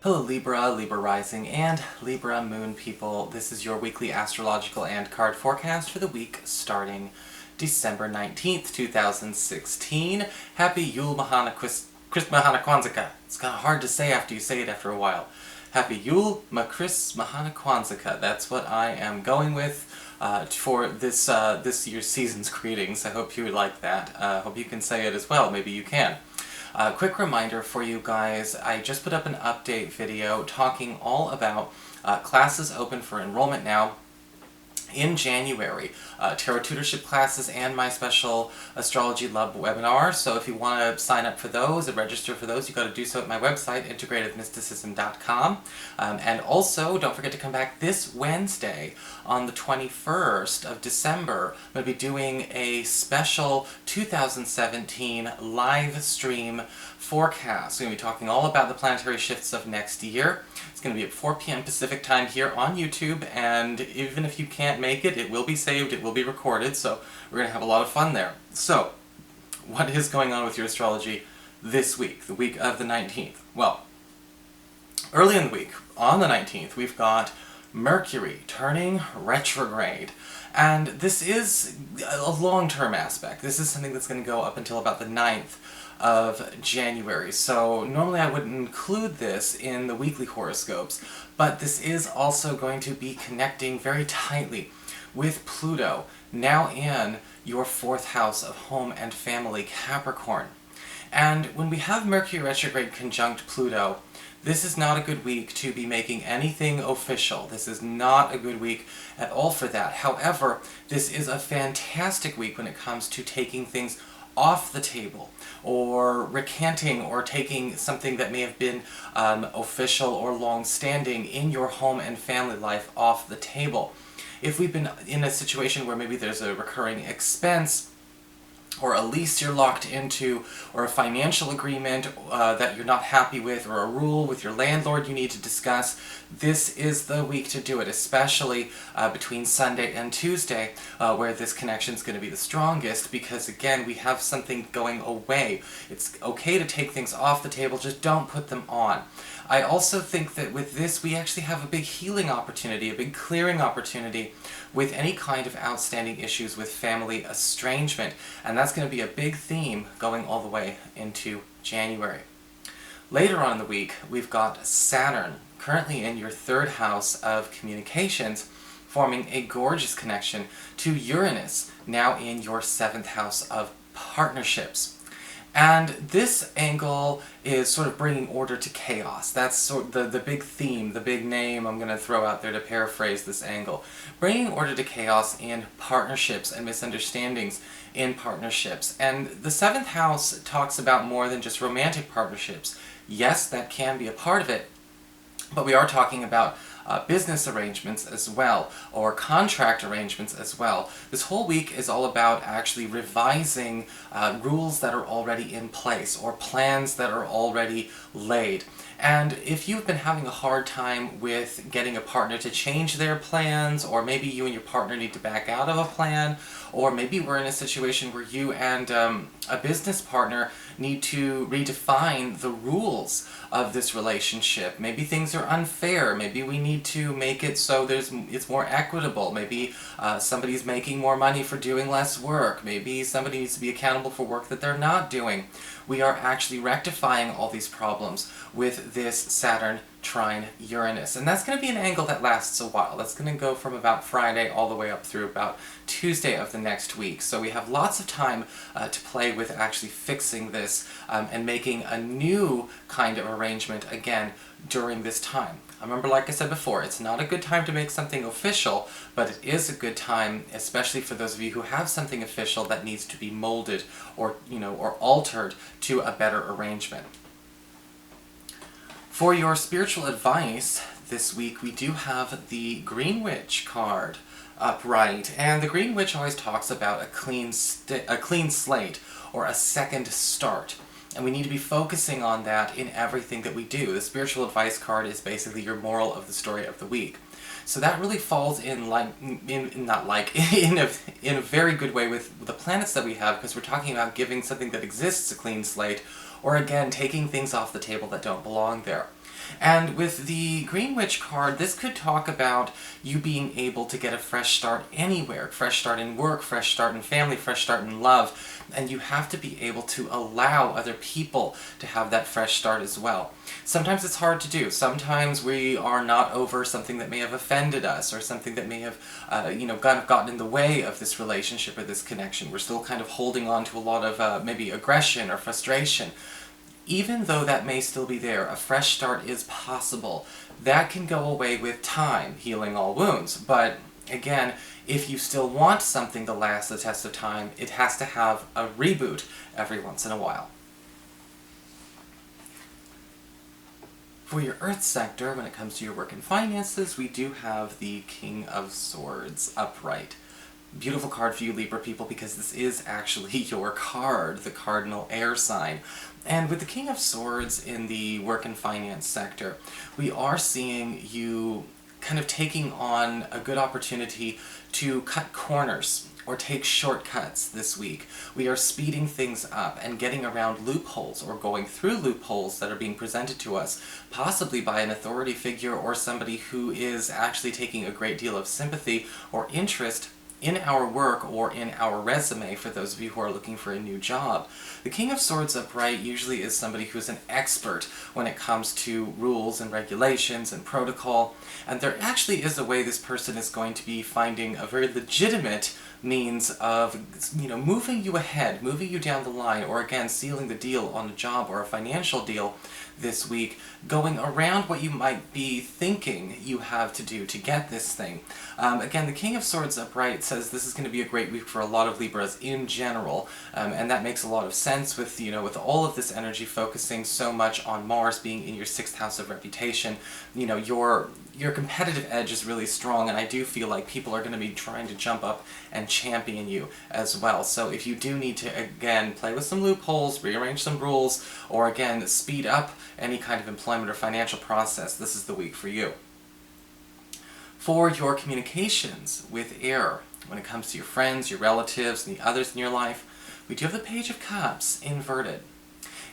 Hello Libra, Libra Rising, and Libra Moon people. This is your weekly astrological and card forecast for the week starting December 19th, 2016. Happy Yule Mahana Mahana Kwanzaa. It's kind of hard to say after you say it after a while. Happy Yule Mahana Kwanzaa. That's what I am going with for this year's season's greetings. I hope you like that. Hope you can say it as well. Maybe you can. Quick reminder for you guys, I just put up an update video talking all about classes open for enrollment now in January. Tarot tutorship classes and my special Astrology Love webinar. So if you want to sign up for those and register for those, you've got to do so at my website, integratedmysticism.com. And also, don't forget to come back this Wednesday on the 21st of December. I'm going to be doing a special 2017 live stream forecast. We're going to be talking all about the planetary shifts of next year. It's going to be at 4 p.m. Pacific time here on YouTube, and even if you can't make it, it will be saved, it will be recorded, so we're going to have a lot of fun there. So, what is going on with your astrology this week, the week of the 19th? Well, early in the week, on the 19th, we've got Mercury turning retrograde. And this is a long-term aspect. This is something that's going to go up until about the 9th of January. So normally I wouldn't include this in the weekly horoscopes, but this is also going to be connecting very tightly with Pluto, now in your 4th house of home and family, Capricorn. And when we have Mercury retrograde conjunct Pluto, this is not a good week to be making anything official. This is not a good week at all for that. However, this is a fantastic week when it comes to taking things off the table, or recanting, or taking something that may have been official or long-standing in your home and family life off the table. If we've been in a situation where maybe there's a recurring expense, or a lease you're locked into, or a financial agreement that you're not happy with, or a rule with your landlord you need to discuss, this is the week to do it, especially between Sunday and Tuesday, where this connection is going to be the strongest, because again, we have something going away. It's okay to take things off the table, just don't put them on. I also think that with this, we actually have a big healing opportunity, a big clearing opportunity with any kind of outstanding issues with family estrangement, and that's going to be a big theme going all the way into January. Later on in the week, we've got Saturn, currently in your 3rd house of communications, forming a gorgeous connection to Uranus, now in your 7th house of partnerships. And this angle is sort of bringing order to chaos. That's sort of the big theme, the big name I'm going to throw out there to paraphrase this angle. Bringing order to chaos in partnerships and misunderstandings in partnerships. And the 7th house talks about more than just romantic partnerships. Yes, that can be a part of it, but we are talking about business arrangements as well, or contract arrangements as well. This whole week is all about actually revising rules that are already in place, or plans that are already laid. And if you've been having a hard time with getting a partner to change their plans, or maybe you and your partner need to back out of a plan, or maybe we're in a situation where you and a business partner need to redefine the rules of this relationship. Maybe things are unfair, maybe we need to make it so it's more equitable, maybe somebody's making more money for doing less work, maybe somebody needs to be accountable for work that they're not doing. We are actually rectifying all these problems with this Saturn trine Uranus. And that's going to be an angle that lasts a while. That's going to go from about Friday all the way up through about Tuesday of the next week. So we have lots of time to play with actually fixing this and making a new kind of arrangement again during this time. Remember, like I said before, it's not a good time to make something official, but it is a good time, especially for those of you who have something official that needs to be molded or, or altered to a better arrangement. For your spiritual advice this week, we do have the Green Witch card upright, and the Green Witch always talks about a clean slate, or a second start. And we need to be focusing on that in everything that we do. The spiritual advice card is basically your moral of the story of the week. So that really falls in a very good way with the planets that we have, because we're talking about giving something that exists a clean slate, or again, taking things off the table that don't belong there. And with the Green Witch card, this could talk about you being able to get a fresh start anywhere. Fresh start in work, fresh start in family, fresh start in love. And you have to be able to allow other people to have that fresh start as well. Sometimes it's hard to do. Sometimes we are not over something that may have offended us, or something that may have, gotten in the way of this relationship or this connection. We're still kind of holding on to a lot of maybe aggression or frustration. Even though that may still be there, a fresh start is possible. That can go away with time, healing all wounds. But again, if you still want something to last the test of time, it has to have a reboot every once in a while. For your Earth sector, when it comes to your work and finances, we do have the King of Swords upright. Beautiful card for you, Libra people, because this is actually your card, the cardinal air sign. And with the King of Swords in the work and finance sector, we are seeing you kind of taking on a good opportunity to cut corners or take shortcuts this week. We are speeding things up and getting around loopholes or going through loopholes that are being presented to us, possibly by an authority figure or somebody who is actually taking a great deal of sympathy or interest in our work or in our resume for those of you who are looking for a new job. The King of Swords upright usually is somebody who's an expert when it comes to rules and regulations and protocol, and there actually is a way this person is going to be finding a very legitimate means of, moving you ahead, moving you down the line, or again, sealing the deal on a job or a financial deal this week, going around what you might be thinking you have to do to get this thing. Again, the King of Swords upright says this is going to be a great week for a lot of Libras in general, and that makes a lot of sense with, with all of this energy focusing so much on Mars being in your 6th house of reputation. Your competitive edge is really strong, and I do feel like people are going to be trying to jump up and champion you as well. So if you do need to, again, play with some loopholes, rearrange some rules, or again, speed up any kind of employment or financial process, this is the week for you. For your communications with air, when it comes to your friends, your relatives, and the others in your life, we do have the Page of Cups inverted.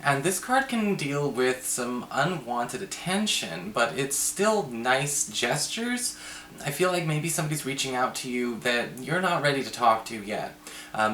And this card can deal with some unwanted attention, but it's still nice gestures. I feel like maybe somebody's reaching out to you that you're not ready to talk to yet.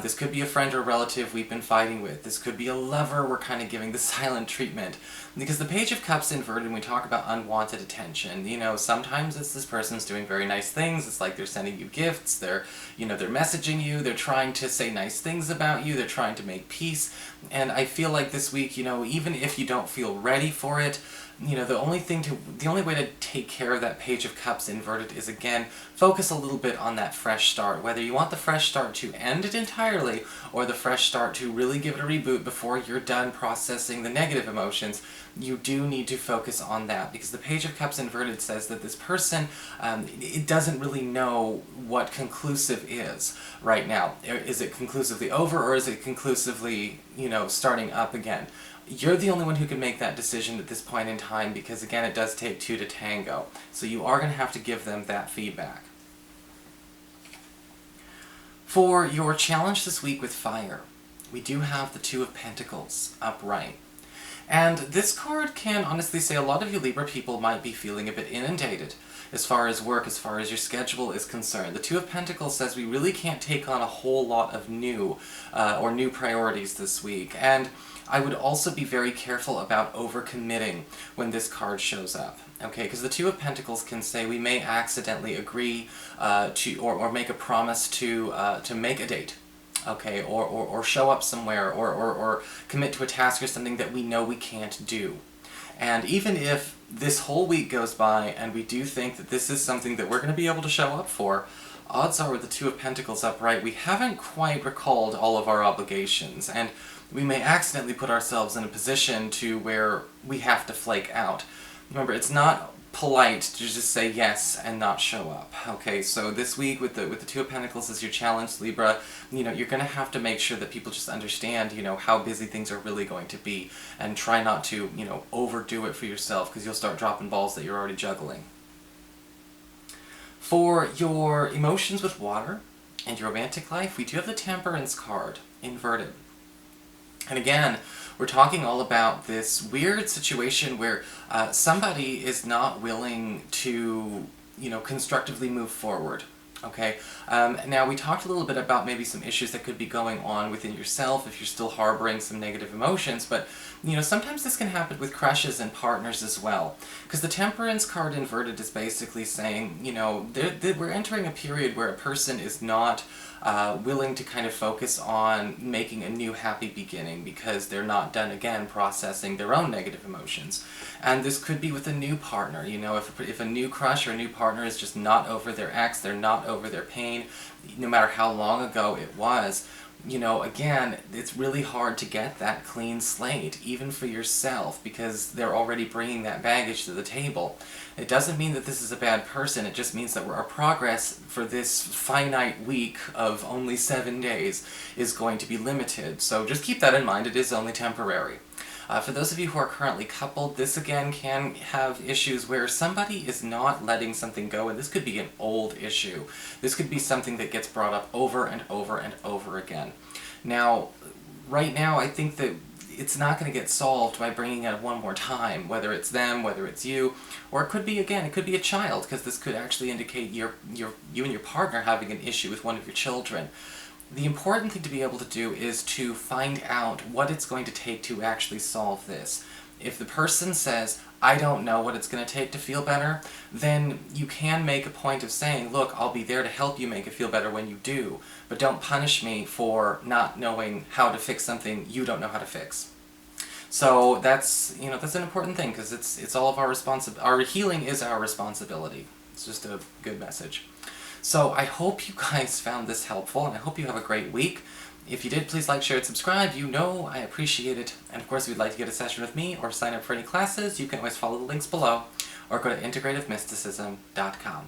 This could be a friend or relative we've been fighting with. This could be a lover we're kind of giving the silent treatment. Because the Page of Cups inverted, when we talk about unwanted attention, sometimes it's this person's doing very nice things. It's like they're sending you gifts, they're messaging you, they're trying to say nice things about you, they're trying to make peace. And I feel like this week, even if you don't feel ready for it, the only way to take care of that Page of Cups inverted is, again, focus a little bit on that fresh start. Whether you want the fresh start to end it entirely, or the fresh start to really give it a reboot before you're done processing the negative emotions, you do need to focus on that, because the Page of Cups inverted says that this person, it doesn't really know what conclusive is right now. Is it conclusively over, or is it conclusively, starting up again? You're the only one who can make that decision at this point in time, because again, it does take two to tango. So you are going to have to give them that feedback. For your challenge this week with fire, we do have the Two of Pentacles upright. And this card can honestly say a lot of you Libra people might be feeling a bit inundated as far as work, as far as your schedule is concerned. The Two of Pentacles says we really can't take on a whole lot of new priorities this week. And I would also be very careful about overcommitting when this card shows up. Okay, because the Two of Pentacles can say we may accidentally agree or make a promise to make a date. Okay, or show up somewhere, or commit to a task or something that we know we can't do. And even if this whole week goes by and we do think that this is something that we're going to be able to show up for, odds are with the Two of Pentacles upright, we haven't quite recalled all of our obligations, and we may accidentally put ourselves in a position to where we have to flake out. Remember, it's not polite to just say yes and not show up. Okay, so this week with the Two of Pentacles as your challenge, Libra, you're going to have to make sure that people just understand, how busy things are really going to be, and try not to, overdo it for yourself, because you'll start dropping balls that you're already juggling. For your emotions with water and your romantic life, we do have the Temperance card inverted. And again, We're talking all about this weird situation where somebody is not willing to, constructively move forward. Okay, now we talked a little bit about maybe some issues that could be going on within yourself if you're still harboring some negative emotions, but sometimes this can happen with crushes and partners as well. Because the Temperance card inverted is basically saying, we're entering a period where a person is not willing to kind of focus on making a new happy beginning because they're not done, again, processing their own negative emotions. And this could be with a new partner, if a new crush or a new partner is just not over their ex, they're not over their pain, no matter how long ago it was. Again, it's really hard to get that clean slate, even for yourself, because they're already bringing that baggage to the table. It doesn't mean that this is a bad person, it just means that our progress for this finite week of only 7 days is going to be limited. So just keep that in mind, it is only temporary. For those of you who are currently coupled, this again can have issues where somebody is not letting something go, and this could be an old issue. This could be something that gets brought up over and over and over again. Now, right now, I think that it's not going to get solved by bringing it up one more time, whether it's them, whether it's you, or it could be, again, it could be a child, because this could actually indicate you and your partner having an issue with one of your children. The important thing to be able to do is to find out what it's going to take to actually solve this. If the person says, I don't know what it's going to take to feel better, then you can make a point of saying, look, I'll be there to help you make it feel better when you do, but don't punish me for not knowing how to fix something you don't know how to fix. So that's an important thing, because it's all of our healing is our responsibility. It's just a good message. So I hope you guys found this helpful, and I hope you have a great week. If you did, please like, share, and subscribe. I appreciate it. And of course, if you'd like to get a session with me or sign up for any classes, you can always follow the links below, or go to integrativemysticism.com.